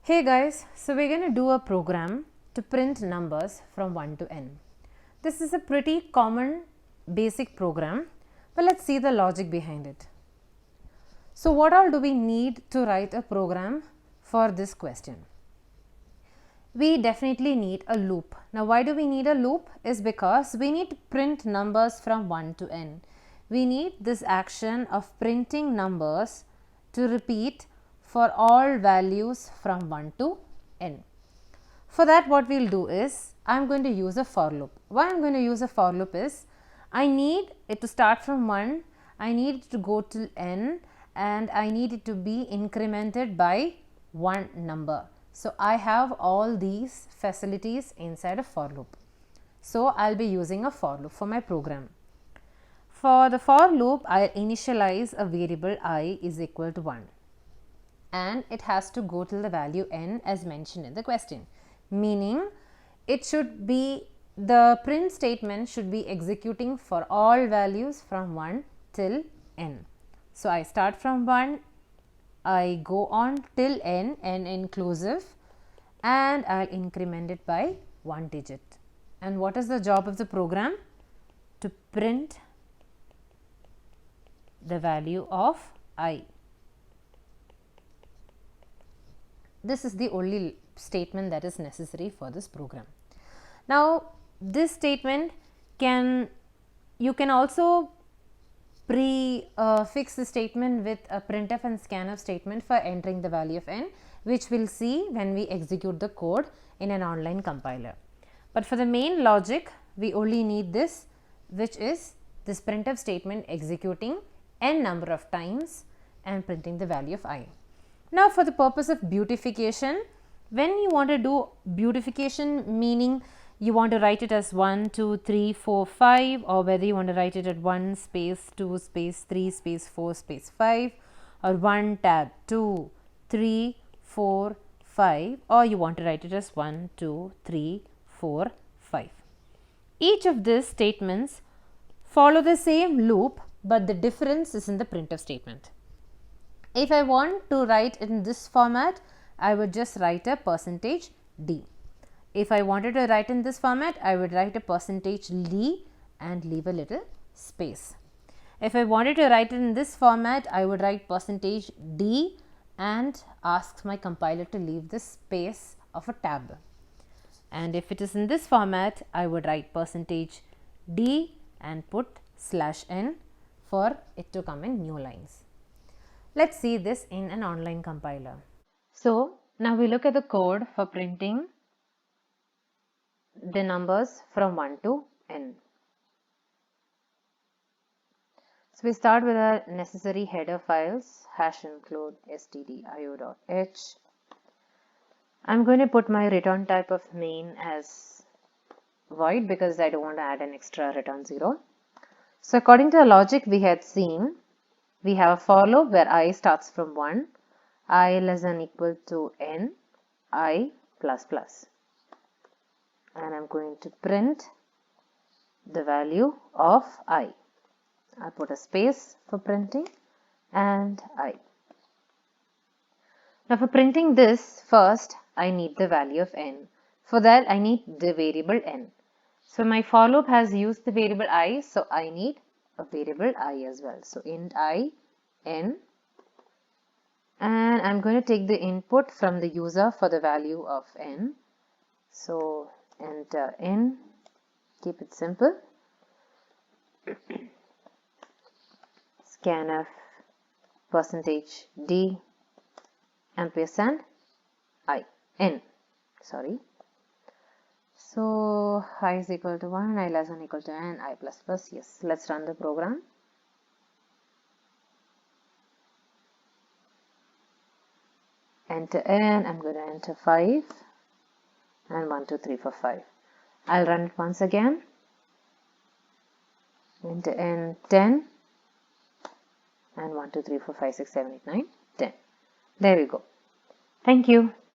Hey guys, so we're going to do a program to print numbers from 1 to n. This is a pretty common basic program, but let's see the logic behind it. So what all do we need to write a program for this question? We definitely need a loop. Now why do we need a loop? Is because we need to print numbers from 1 to n. We need this action of printing numbers to repeat for all values from 1 to n. For that what we will do is, I am going to use a for loop. Why I am going to use a for loop is, I need it to start from 1, I need it to go till n, and I need it to be incremented by one number. So I have all these facilities inside a for loop. So I will be using a for loop for my program. For the for loop, I initialize a variable I is equal to 1. And it has to go till the value n as mentioned in the question, meaning it should be, the print statement should be executing for all values from 1 till n. So I start from 1, I go on till n inclusive, and I'll increment it by one digit. And what is the job of the program? To print the value of I. This is the only statement that is necessary for this program. Now this statement you can also fix the statement with a printf and scanf statement for entering the value of n, which we'll see when we execute the code in an online compiler. But for the main logic, we only need this, which is this printf statement executing n number of times and printing the value of I. Now for the purpose of beautification, when you want to do beautification, meaning you want to write it as 1, 2, 3, 4, 5, or whether you want to write it at 1 space 2 space 3 space 4 space 5, or 1 tab 2, 3, 4, 5, or you want to write it as 1, 2, 3, 4, 5. Each of these statements follow the same loop, but the difference is in the printf statement. If I want to write in this format, I would just write a %d. If I wanted to write in this format, I would write a %d and leave a little space. If I wanted to write it in this format, I would write %d and ask my compiler to leave the space of a tab. And if it is in this format, I would write %d and put /n for it to come in new lines. Let's see this in an online compiler. So now we look at the code for printing the numbers from 1 to n. So we start with our necessary header files, #include stdio.h. I'm going to put my return type of main as void because I don't want to add an extra return 0. So according to the logic we had seen, we have a for loop where I starts from 1, I less than equal to n, I plus plus. And I'm going to print the value of I. I'll put a space for printing and I. Now for printing this, first I need the value of n. For that I need the variable n. So my for loop has used the variable I, so I need a variable I as well. So int I n, and I'm going to take the input from the user for the value of n. So enter n, keep it simple, scanf %d ampersand I n, sorry. So I is equal to 1, I less than equal to n, I plus plus. Yes, let's run the program. Enter n, I'm going to enter 5 and 1, 2, 3, 4, 5. I'll run it once again. Enter n 10 and 1, 2, 3, 4, 5, 6, 7, 8, 9, 10. There we go. Thank you.